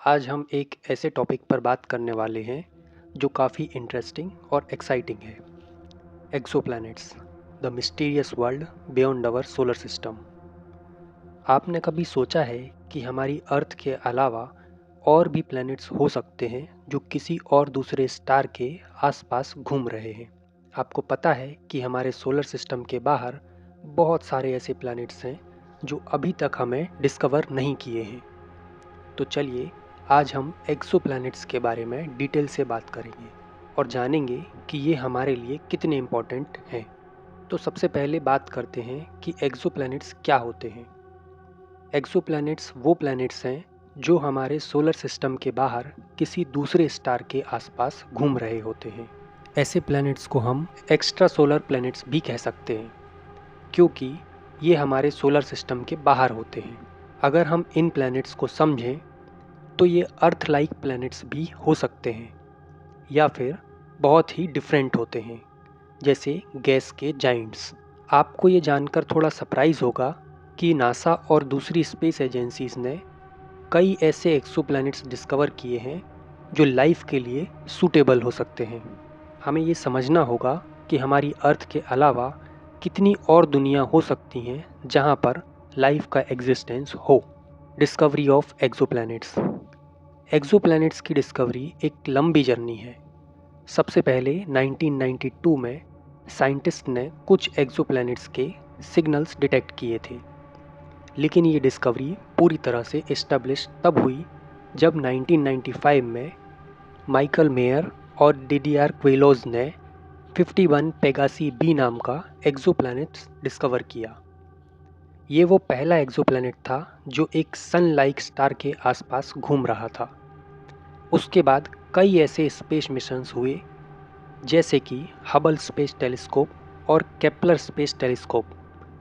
आज हम एक ऐसे टॉपिक पर बात करने वाले हैं जो काफ़ी इंटरेस्टिंग और एक्साइटिंग है। Exoplanets, the mysterious world beyond our solar system. आपने कभी सोचा है कि हमारी अर्थ के अलावा और भी प्लैनेट्स हो सकते हैं जो किसी और दूसरे स्टार के आसपास घूम रहे हैं? आपको पता है कि हमारे सोलर सिस्टम के बाहर बहुत सारे ऐसे प्लैनेट्स हैं जो अभी तक हमें डिस्कवर नहीं किए हैं। तो चलिए आज हम एक्सोप्लैनेट्स के बारे में डिटेल से बात करेंगे और जानेंगे कि ये हमारे लिए कितने इम्पोर्टेंट हैं। तो सबसे पहले बात करते हैं कि एक्सोप्लैनेट्स क्या होते हैं। एक्सोप्लैनेट्स वो प्लैनेट्स हैं जो हमारे सोलर सिस्टम के बाहर किसी दूसरे स्टार के आसपास घूम रहे होते हैं। ऐसे प्लैनेट्स को हम एक्स्ट्रा सोलर प्लैनेट्स भी कह सकते हैं क्योंकि ये हमारे सोलर सिस्टम के बाहर होते हैं। अगर हम इन प्लैनेट्स को समझें तो ये अर्थ लाइक प्लैनेट्स भी हो सकते हैं या फिर बहुत ही डिफरेंट होते हैं, जैसे गैस के जाइंट्स। आपको ये जानकर थोड़ा सरप्राइज होगा कि नासा और दूसरी स्पेस एजेंसीज ने कई ऐसे एक्सोप्लैनेट्स डिस्कवर किए हैं जो लाइफ के लिए सूटेबल हो सकते हैं। हमें ये समझना होगा कि हमारी अर्थ के अलावा कितनी और दुनिया हो सकती हैं जहाँ पर लाइफ का एग्जिस्टेंस हो। Discovery of exoplanets. एक्सोप्लैनेट्स की डिस्कवरी एक लंबी जर्नी है। सबसे पहले 1992 में साइंटिस्ट ने कुछ एक्सोप्लैनेट्स के सिग्नल्स डिटेक्ट किए थे, लेकिन ये डिस्कवरी पूरी तरह से इस्टेब्लिश तब हुई जब 1995 में माइकल मेयर और डिडियार क्वेलोज ने 51 पेगासी बी नाम का एक्सोप्लैनेट डिस्कवर किया। ये वो पहला एक्सोप्लैनेट था जो एक सन लाइक स्टार के आसपास घूम रहा था। उसके बाद कई ऐसे स्पेस मिशंस हुए जैसे कि हबल स्पेस टेलीस्कोप और केपलर स्पेस टेलीस्कोप,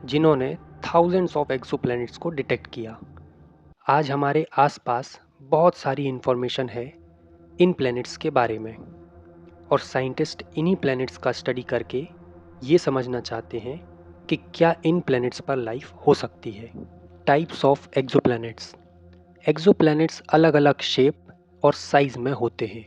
जिन्होंने थाउजेंड्स ऑफ एक्सोप्लैनेट्स को डिटेक्ट किया। आज हमारे आसपास बहुत सारी इन्फॉर्मेशन है इन प्लैनेट्स के बारे में और साइंटिस्ट इन्हीं प्लैनेट्स का स्टडी करके ये समझना चाहते हैं कि क्या इन प्लैनेट्स पर लाइफ हो सकती है। Types of exoplanets. एक्सोप्लैनेट्स अलग अलग शेप और साइज़ में होते हैं।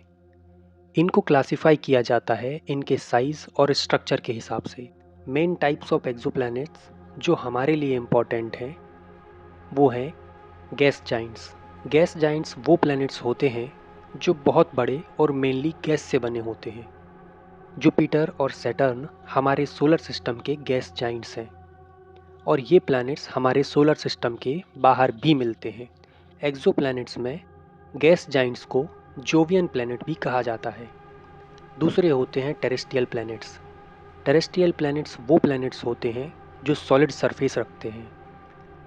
इनको क्लासिफाई किया जाता है इनके साइज़ और स्ट्रक्चर के हिसाब से। मेन टाइप्स ऑफ एक्सोप्लैनेट्स जो हमारे लिए इम्पॉर्टेंट हैं वो हैं गैस जाइंट्स। गैस जाइंट्स वो प्लैनेट्स होते हैं जो बहुत बड़े और मेनली गैस से बने होते हैं। जुपिटर और सैटर्न हमारे सोलर सिस्टम के गैस जाइंट्स हैं और ये प्लैनेट्स हमारे सोलर सिस्टम के बाहर भी मिलते हैं। एक्सोप्लैनेट्स में गैस जाइंट्स को जोवियन प्लैनेट भी कहा जाता है। दूसरे होते हैं टेरेस्ट्रियल प्लैनेट्स। टेरेस्ट्रियल प्लैनेट्स वो प्लैनेट्स होते हैं जो सॉलिड सरफेस रखते हैं।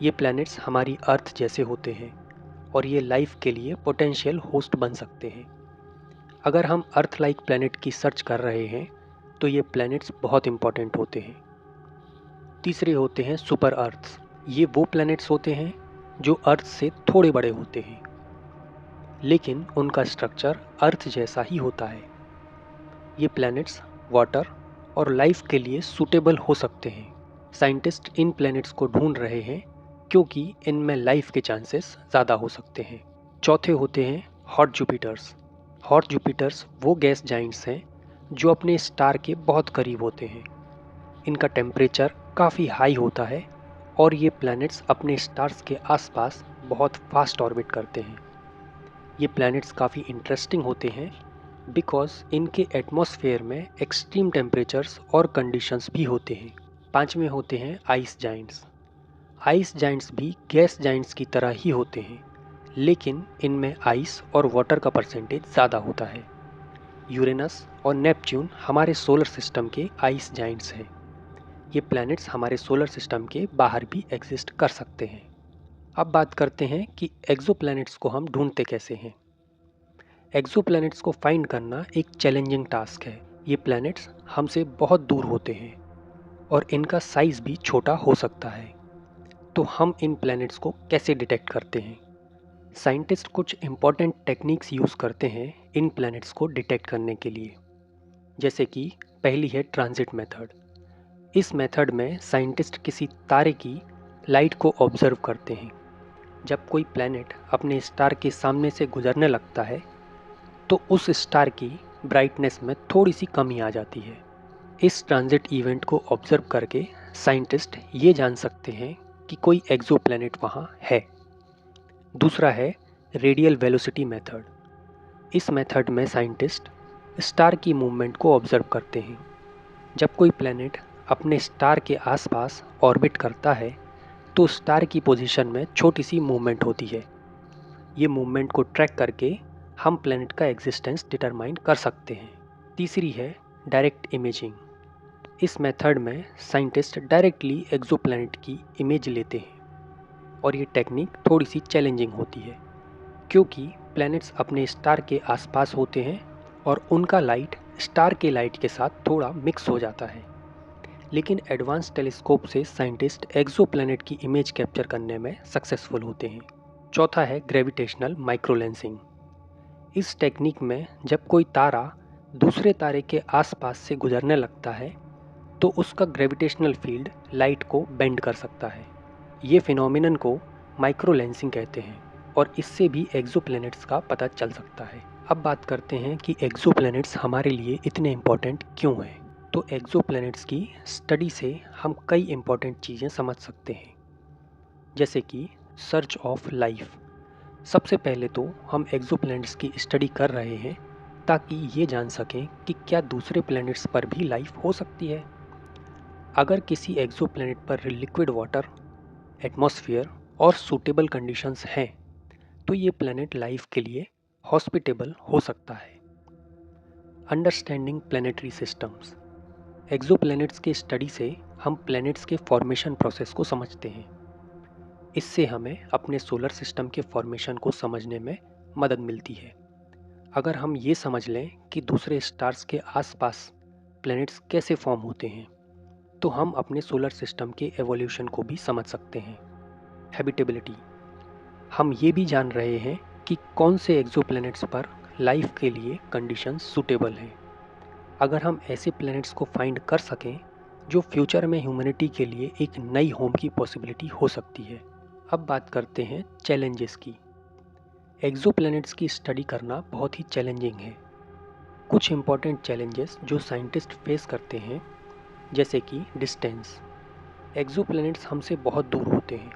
ये प्लैनेट्स हमारी अर्थ जैसे होते हैं और ये लाइफ के लिए पोटेंशियल होस्ट बन सकते हैं। अगर हम अर्थ लाइक प्लैनेट की सर्च कर रहे हैं तो ये प्लैनेट्स बहुत इंपॉर्टेंट होते हैं। तीसरे होते हैं सुपर अर्थ्स। ये वो प्लैनेट्स होते हैं जो अर्थ से थोड़े बड़े होते हैं, लेकिन उनका स्ट्रक्चर अर्थ जैसा ही होता है। ये प्लैनेट्स वाटर और लाइफ के लिए सूटेबल हो सकते हैं। साइंटिस्ट इन प्लैनेट्स को ढूंढ रहे हैं क्योंकि इनमें लाइफ के चांसेस ज़्यादा हो सकते हैं। चौथे होते हैं हॉट जुपिटर्स। हॉट जुपिटर्स वो गैस जाइंट्स हैं जो अपने स्टार के बहुत करीब होते हैं। इनका टेम्परेचर काफ़ी हाई होता है और ये प्लैनेट्स अपने स्टार्स के आसपास बहुत फास्ट ऑर्बिट करते हैं। ये प्लैनेट्स काफ़ी इंटरेस्टिंग होते हैं बिकॉज इनके एटमॉस्फेयर में एक्सट्रीम टेम्परेचर्स और कंडीशंस भी होते हैं। पांचवें होते हैं आइस जाइंट्स। आइस जाइंट्स भी गैस जाइंट्स की तरह ही होते हैं, लेकिन इनमें आइस और वाटर का परसेंटेज ज़्यादा होता है। यूरेनस और नेपच्यून हमारे सोलर सिस्टम के आइस जाइंट्स हैं। ये प्लैनेट्स हमारे सोलर सिस्टम के बाहर भी एग्जिस्ट कर सकते हैं। अब बात करते हैं कि एक्सोप्लैनेट्स को हम ढूंढते कैसे हैं। एक्सोप्लैनेट्स को फाइंड करना एक चैलेंजिंग टास्क है। ये प्लैनेट्स हमसे बहुत दूर होते हैं और इनका साइज़ भी छोटा हो सकता है। तो हम इन प्लैनेट्स को कैसे डिटेक्ट करते हैं? साइंटिस्ट कुछ इम्पॉर्टेंट टेक्निक्स यूज़ करते हैं इन प्लैनेट्स को डिटेक्ट करने के लिए, जैसे कि पहली है ट्रांजिट मेथड। इस मेथड में साइंटिस्ट किसी तारे की लाइट को ऑब्जर्व करते हैं। जब कोई प्लैनेट अपने स्टार के सामने से गुजरने लगता है तो उस स्टार की ब्राइटनेस में थोड़ी सी कमी आ जाती है। इस ट्रांजिट इवेंट को ऑब्जर्व करके साइंटिस्ट ये जान सकते हैं कि कोई एक्सोप्लैनेट वहाँ है। दूसरा है रेडियल वेलोसिटी मेथड। इस मेथड में साइंटिस्ट स्टार की मूवमेंट को ऑब्जर्व करते हैं। जब कोई प्लैनेट अपने स्टार के आसपास ऑर्बिट करता है तो स्टार की पोजीशन में छोटी सी मूवमेंट होती है। ये मूवमेंट को ट्रैक करके हम प्लैनेट का एग्जिस्टेंस डिटरमाइन कर सकते हैं। तीसरी है डायरेक्ट इमेजिंग। इस मेथड में साइंटिस्ट डायरेक्टली एक्सोप्लैनेट की इमेज लेते हैं और ये टेक्निक थोड़ी सी चैलेंजिंग होती है क्योंकि प्लैनेट्स अपने स्टार के आसपास होते हैं और उनका लाइट स्टार के लाइट के साथ थोड़ा मिक्स हो जाता है। लेकिन एडवांस टेलीस्कोप से साइंटिस्ट एक्सोप्लैनेट की इमेज कैप्चर करने में सक्सेसफुल होते हैं। चौथा है ग्रेविटेशनल माइक्रोलेंसिंग। इस टेक्निक में जब कोई तारा दूसरे तारे के आसपास से गुजरने लगता है तो उसका ग्रेविटेशनल फील्ड लाइट को बेंड कर सकता है। ये फिनोमिनन को माइक्रोलेंसिंग कहते हैं और इससे भी एक्सोप्लैनेट्स का पता चल सकता है। अब बात करते हैं कि एक्सोप्लैनेट्स हमारे लिए इतने इम्पोर्टेंट क्यों हैं। तो एक्सोप्लैनेट्स की स्टडी से हम कई इम्पोर्टेंट चीज़ें समझ सकते हैं, जैसे कि सर्च ऑफ लाइफ। सबसे पहले तो हम एक्सोप्लैनेट्स की स्टडी कर रहे हैं ताकि ये जान सकें कि क्या दूसरे प्लैनेट्स पर भी लाइफ हो सकती है। अगर किसी एक्सोप्लैनेट पर लिक्विड वाटर, एटमॉस्फेयर और सूटेबल कंडीशंस हैं तो ये प्लैनेट लाइफ के लिए हॉस्पिटेबल हो सकता है। Understanding planetary systems. एक्सोप्लैनेट्स के स्टडी से हम प्लैनेट्स के फॉर्मेशन प्रोसेस को समझते हैं। इससे हमें अपने सोलर सिस्टम के फॉर्मेशन को समझने में मदद मिलती है। अगर हम ये समझ लें कि दूसरे स्टार्स के आसपास प्लैनेट्स कैसे फॉर्म होते हैं तो हम अपने सोलर सिस्टम के एवोल्यूशन को भी समझ सकते हैं। हैबिटेबिलिटी। हम ये भी जान रहे हैं कि कौन से एक्सोप्लैनेट्स पर लाइफ के लिए कंडीशंस सूटेबल हैं। अगर हम ऐसे प्लैनेट्स को फाइंड कर सकें जो फ्यूचर में ह्यूमैनिटी के लिए एक नई होम की पॉसिबिलिटी हो सकती है। अब बात करते हैं चैलेंजेस की। एक्सोप्लैनेट्स की स्टडी करना बहुत ही चैलेंजिंग है। कुछ इम्पॉर्टेंट चैलेंजेस जो साइंटिस्ट फेस करते हैं, जैसे कि डिस्टेंस। एक्सोप्लैनेट्स हमसे बहुत दूर होते हैं।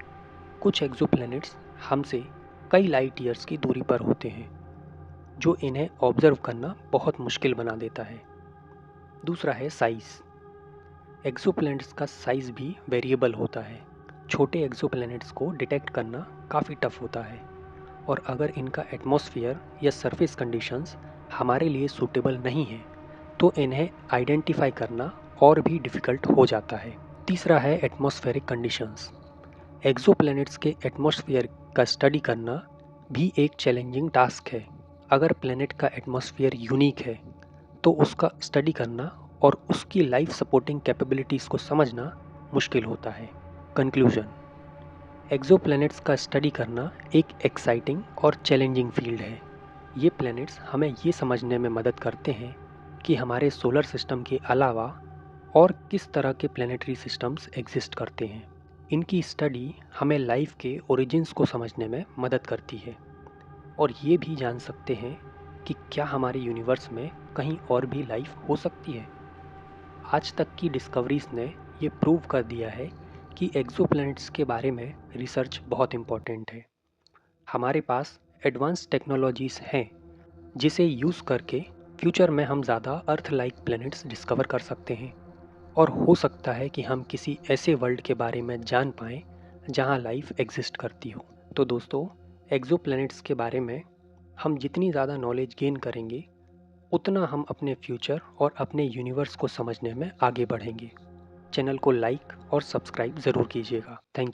कुछ एक्सोप्लैनेट्स हमसे कई लाइट ईयर्स की दूरी पर होते हैं, जो इन्हें ऑब्जर्व करना बहुत मुश्किल बना देता है। दूसरा है साइज़। एक्सोप्लैनेट्स का साइज़ भी वेरिएबल होता है। छोटे एक्सोप्लैनेट्स को डिटेक्ट करना काफ़ी टफ होता है और अगर इनका एटमॉस्फेयर या सरफेस कंडीशंस हमारे लिए सूटेबल नहीं है तो इन्हें आइडेंटिफाई करना और भी डिफ़िकल्ट हो जाता है। तीसरा है एटमॉस्फेरिक कंडीशंस। एक्सोप्लैनेट्स के एटमॉस्फेयर का स्टडी करना भी एक चैलेंजिंग टास्क है। अगर प्लैनेट का एटमॉस्फेयर यूनिक है तो उसका स्टडी करना और उसकी लाइफ सपोर्टिंग कैपेबिलिटीज़ को समझना मुश्किल होता है। कंक्लूजन। एक्सोप्लैनेट्स का स्टडी करना एक एक्साइटिंग और चैलेंजिंग फील्ड है। ये प्लैनेट्स हमें ये समझने में मदद करते हैं कि हमारे सोलर सिस्टम के अलावा और किस तरह के प्लैनेटरी सिस्टम्स एग्जिस्ट करते हैं। इनकी स्टडी हमें लाइफ के ओरिजिन्स को समझने में मदद करती है और ये भी जान सकते हैं कि क्या हमारे यूनिवर्स में कहीं और भी लाइफ हो सकती है। आज तक की डिस्कवरीज ने ये प्रूव कर दिया है कि एक्सोप्लैनेट्स के बारे में रिसर्च बहुत इम्पॉर्टेंट है। हमारे पास एडवांस टेक्नोलॉजीज़ हैं जिसे यूज़ करके फ्यूचर में हम ज़्यादा अर्थ लाइक प्लैनेट्स डिस्कवर कर सकते हैं और हो सकता है कि हम किसी ऐसे वर्ल्ड के बारे में जान पाएँ जहाँ लाइफ एग्जिस्ट करती हो। तो दोस्तों, एक्सोप्लैनेट्स के बारे में हम जितनी ज़्यादा नॉलेज गेन करेंगे उतना हम अपने फ्यूचर और अपने यूनिवर्स को समझने में आगे बढ़ेंगे। चैनल को लाइक और सब्सक्राइब ज़रूर कीजिएगा। Thank you.